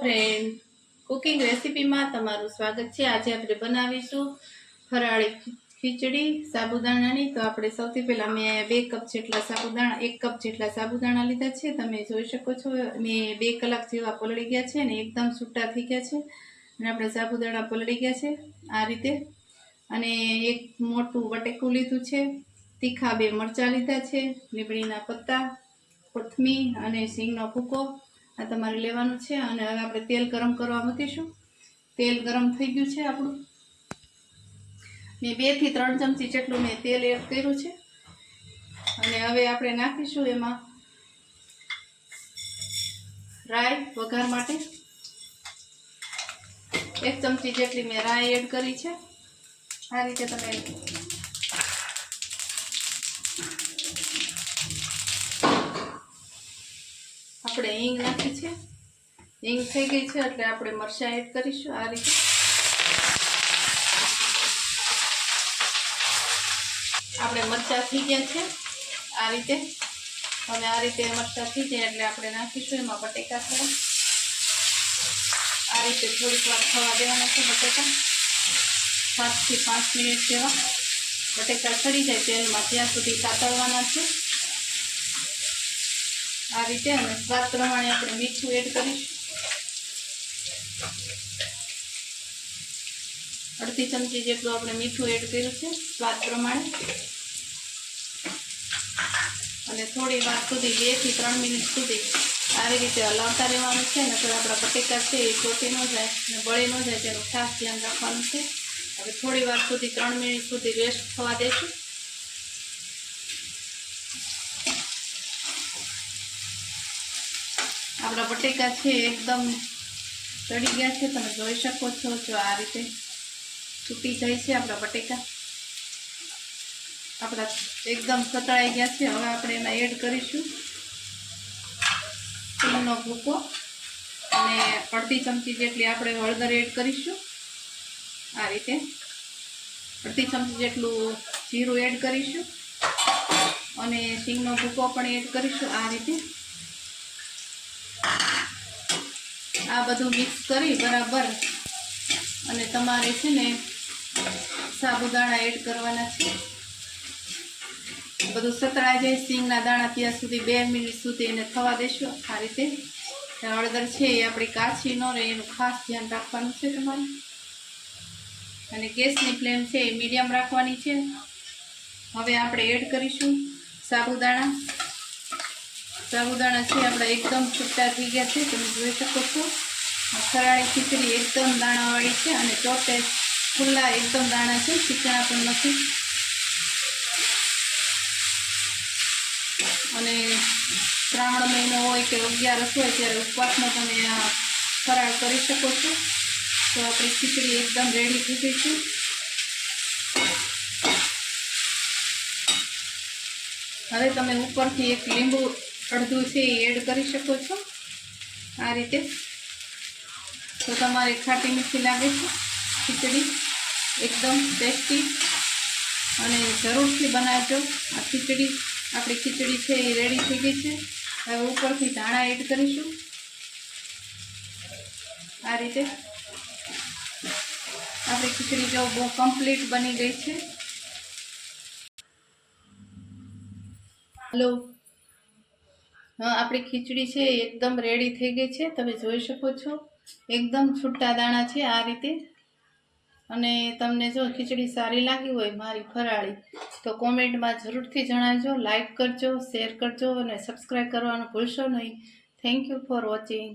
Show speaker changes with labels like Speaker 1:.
Speaker 1: Friend, cooking રેસીપીમાં તમારું સ્વાગત છે। આજે આપણે બનાવીશું ફરાળી ખીચડી સાબુદાણાની। તો આપણે સૌથી પહેલાં મેં 2 કપ જેટલા સાબુદાણા 1 કપ જેટલા સાબુદાણા લીધા છે। તમે જોઈ શકો છો મેં 2 કલાક જેવા પલળી ગયા છે ને એકદમ છૂટા થઈ ગયા છે અને આપણે સાબુદાણા પલળી ગયા છે આ રીતે। અને એક મોટું બટેકું લીધું છે, તીખા 2 મરચાં લીધા છે, લીમડીના પત્તા, કોથમીર અને સિંગનો ભૂકો આ તમારે લેવાનું છે। અને હવે આપણે તેલ ગરમ કરવા મૂકીશું। તેલ ગરમ થઈ ગયું છે આપણું। મેં 2 થી 3 ચમચી જેટલું મેં તેલ એડ કર્યું છે અને હવે આપણે નાખીશું એમાં રાઈ વઘાર માટે। 1 ચમચી જેટલી મેં રાઈ એડ કરી છે। આ રીતે તમે આપણે હિંગ નાખી છે, હિંગ થઈ ગઈ છે એટલે આપણે મરચાં એડ કરીશું આ રીતે। આપણે મરચાં થઈ ગયા છે આ રીતે। અને આ રીતે મરચાં થઈ જાય એટલે આપણે નાખીશું એમાં બટેકા થોડા। આ રીતે થોડીક વાર થવા દેવાના છે બટેકા, 7 થી 5 મિનિટ જેવા। બટેકા સડી જાય તેલમાં ત્યાં સુધી સાતળવાના છે આ રીતે। અને સ્વાદ પ્રમાણે આપણે મીઠું એડ કરીશું, 1/2 ચમચી જેટલું આપણે મીઠું એડ કર્યું છે સ્વાદ પ્રમાણે। અને થોડી વાર સુધી 2 થી 3 મિનિટ સુધી આવી રીતે હલાવતા રહેવાનું છે। નકર આપણા બટેકા છે એ ચોટી ન જાય અને બળી ન જાય તેનું ખાસ ધ્યાન રાખવાનું છે। હવે થોડી વાર સુધી 3 મિનિટ સુધી રેસ્ટ થવા દઈશું। આપણા બટેકા છે એકદમ ચડી ગયા છે, તમે જોઈ શકો છો। જો આ રીતે તૂટી જાય છે આપણા બટેકા, આપણા એકદમ સતળાઈ ગયા છે। હવે આપણે એમાં એડ કરીશું સિંગનો ભૂકો અને 1/2 ચમચી જેટલી આપણે હળદર એડ કરીશું આ રીતે। 1/2 ચમચી જેટલું જીરું એડ કરીશું અને સિંગનો ભૂકો પણ એડ કરીશું આ રીતે। આ બધું મિક્સ કરી બરાબર અને તમારે છે ને સાબુદાણા એડ કરવાના છે। બધું સતળાઈ જાય સિંગના દાણા ત્યાં સુધી 2 મિનિટ સુધી એને થવા દેશું આ રીતે। હળદર છે એ આપણી કાચી ન રહે એનું ખાસ ધ્યાન રાખવાનું છે તમારે। અને ગેસની ફ્લેમ છે એ મીડિયમ રાખવાની છે। હવે આપણે એડ કરીશું સાબુદાણા। સાબુદાણા છે આપણા એકદમ છૂટા થઈ ગયા છે, તમે જોઈ શકો છો। ફરાળી ખીચડી એકદમ દાણાવાળી છે અને ચોટે ખુલ્લા એકદમ દાણા છે, ચીકણા પણ નથી। અને શ્રાવણ મહિનો હોય કે 11 હોય ત્યારે ઉપવાસમાં તમે આ ફરાળ કરી શકો છો। તો આપણી ખીચડી એકદમ રેડી થઈ ગઈ છે। હવે તમે ઉપરથી એક લીંબુ અડધું છે એ એડ કરી શકો છો આ રીતે। તો તમારે ખાટી મીઠી લાગે છે ખીચડી એકદમ ટેસ્ટી અને જરૂરથી બનાવજો આ ખીચડી। આપણી ખીચડી છે એ રેડી થઈ ગઈ છે। હવે ઉપરથી ધાણા એડ કરીશું આ રીતે। આપણી ખીચડી જો બહુ કમ્પ્લીટ બની ગઈ છે। હલો, હા, આપણી ખીચડી છે એકદમ રેડી થઈ ગઈ છે, તમે જોઈ શકો છો। એકદમ છૂટા દાણા છે આ રીતે। અને તમને જો ખીચડી સારી લાગી હોય મારી ફરાળી તો કોમેન્ટમાં જરૂરથી જણાવજો, લાઈક કરજો, શેર કરજો અને સબસ્ક્રાઈબ કરવાનું ભૂલશો નહીં। Thank you for watching.